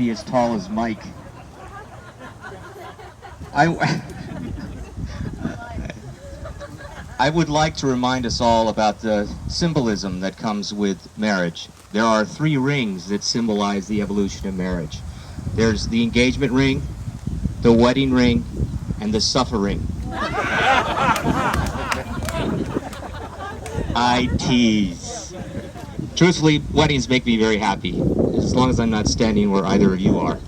be as tall as Mike. I would like to remind us all about the symbolism that comes with marriage. There are 3 rings that symbolize the evolution of marriage. There's the engagement ring, the wedding ring, and the suffer ring. I tease. Truthfully, weddings make me very happy, as long as I'm not standing where either of you are.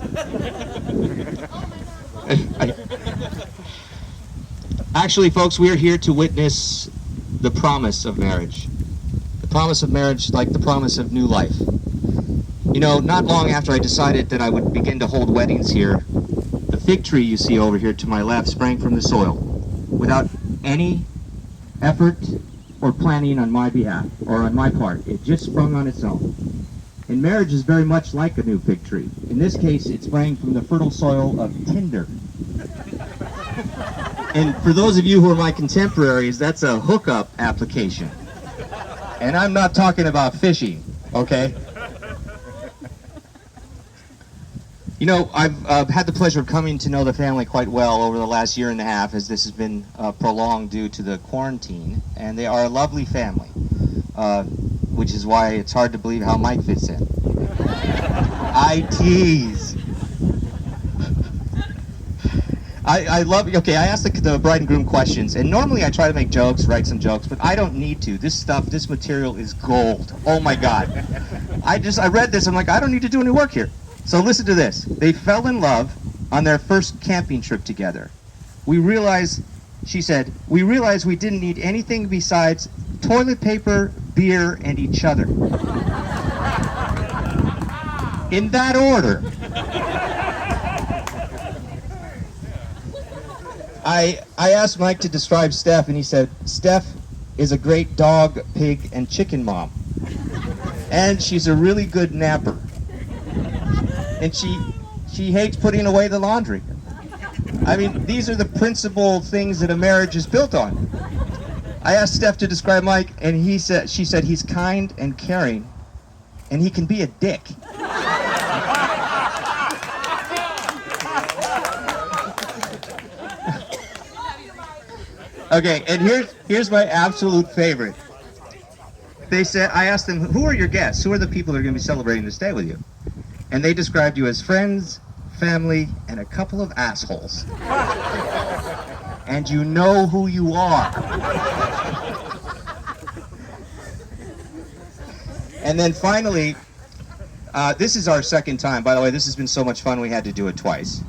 Actually, folks, we're here to witness the promise of marriage. The promise of marriage, like the promise of new life. You know, not long after I decided that I would begin to hold weddings here, the fig tree you see over here to my left sprang from the soil without any effort or planning on my behalf or on my part. It just sprung on its own. And marriage is very much like a new fig tree. In this case, it sprang from the fertile soil of Tinder. And for those of you who are my contemporaries, that's a hookup application. And I'm not talking about fishing, okay? You know, I've had the pleasure of coming to know the family quite well over the last year and a half, as this has been prolonged due to the quarantine. And they are a lovely family, which is why it's hard to believe how Mike fits in. I tease. I love, okay, I asked the bride and groom questions, and normally I try to make jokes, write some jokes, but I don't need to. This material is gold. Oh my God. I read this, I'm like, I don't need to do any work here. So listen to this. They fell in love on their first camping trip together. She said, we realized we didn't need anything besides toilet paper, beer, and each other. In that order. I asked Mike to describe Steph, and he said, Steph is a great dog, pig, and chicken mom. And she's a really good napper. And she hates putting away the laundry. I mean, these are the principal things that a marriage is built on. I asked Steph to describe Mike, and she said he's kind and caring, and he can be a dick. Okay, and here's my absolute favorite. I asked them, who are your guests? Who are the people that are going to be celebrating this day with you? And they described you as friends, family, and a couple of assholes. And you know who you are. And then finally, this is our second time. By the way, this has been so much fun we had to do it twice.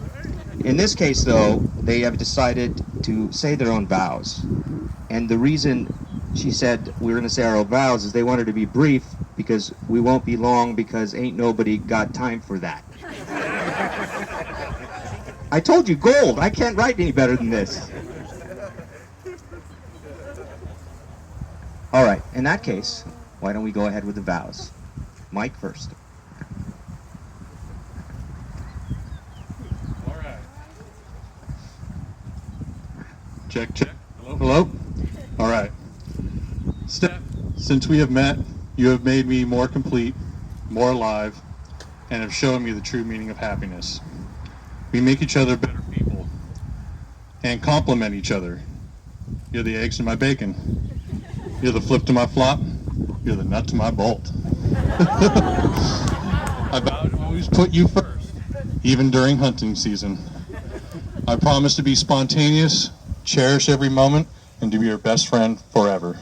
In this case, though, they have decided to say their own vows. And the reason she said we were going to say our own vows is they wanted to be brief, because we won't be long, because ain't nobody got time for that. I told you, gold. I can't write any better than this. All right, in that case, why don't we go ahead with the vows? Mike first. All right. Check, check. Hello? Hello? All right. Steph, since we have met, you have made me more complete, more alive, and have shown me the true meaning of happiness. We make each other better people and complement each other. You're the eggs to my bacon. You're the flip to my flop. You're the nut to my bolt. I vow to always put you first, even during hunting season. I promise to be spontaneous, cherish every moment, and to be your best friend forever.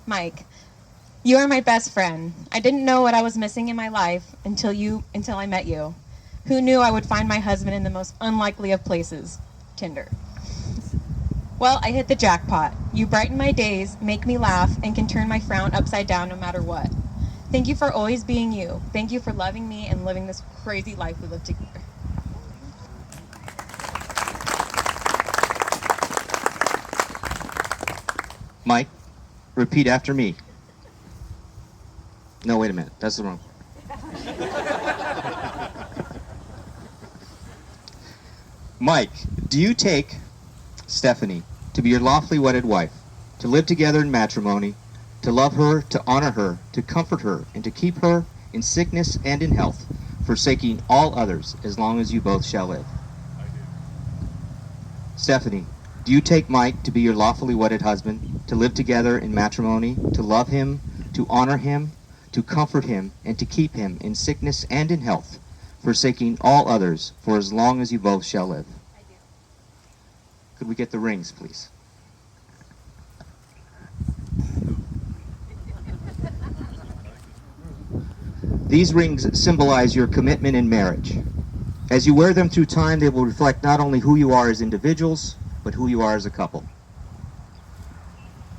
Mike, you are my best friend. I didn't know what I was missing in my life until I met you. Who knew I would find my husband in the most unlikely of places, Tinder. Well, I hit the jackpot. You brighten my days, make me laugh, and can turn my frown upside down no matter what. Thank you for always being you. Thank you for loving me and living this crazy life we live together. Mike, repeat after me. No, wait a minute. That's the wrong. Mike, do you take Stephanie to be your lawfully wedded wife, to live together in matrimony, to love her, to honor her, to comfort her, and to keep her in sickness and in health, forsaking all others as long as you both shall live? I do. Stephanie, do you take Mike to be your lawfully wedded husband, to live together in matrimony, to love him, to honor him, to comfort him, and to keep him in sickness and in health, forsaking all others for as long as you both shall live? I do. Could we get the rings, please? These rings symbolize your commitment in marriage. As you wear them through time, they will reflect not only who you are as individuals, but who you are as a couple.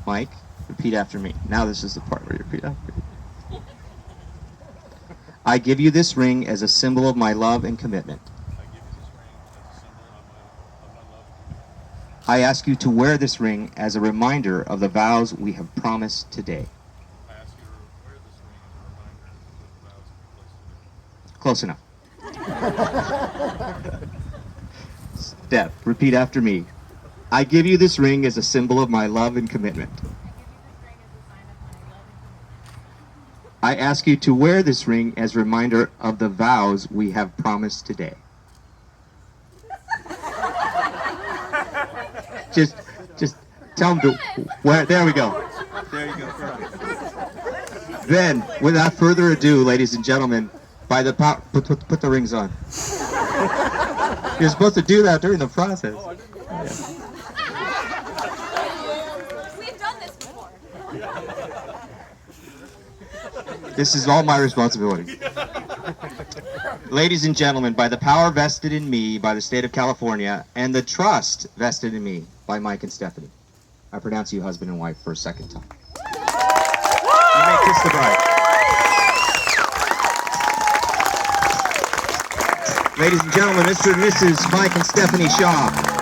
Mike, repeat after me. Now this is the part where you repeat after me. I give you this ring as a symbol of my love and commitment. I give you this ring as a symbol of my love and commitment. I ask you to wear this ring as a reminder of the vows we have promised today. I ask you to wear this ring as a reminder of the vows we placed today. Close enough. Steph, repeat after me. I give you this ring as a symbol of my love and commitment. I ask you to wear this ring as a reminder of the vows we have promised today. Just tell them to wear. There we go. There you go. Then, without further ado, ladies and gentlemen, by the power, put the rings on. You're supposed to do that during the process. We've done this before. This is all my responsibility. Ladies and gentlemen, by the power vested in me by the state of California and the trust vested in me by Mike and Stephanie, I pronounce you husband and wife for a second time. You may kiss the bride. Ladies and gentlemen, Mr. and Mrs. Mike and Stephanie Shaw.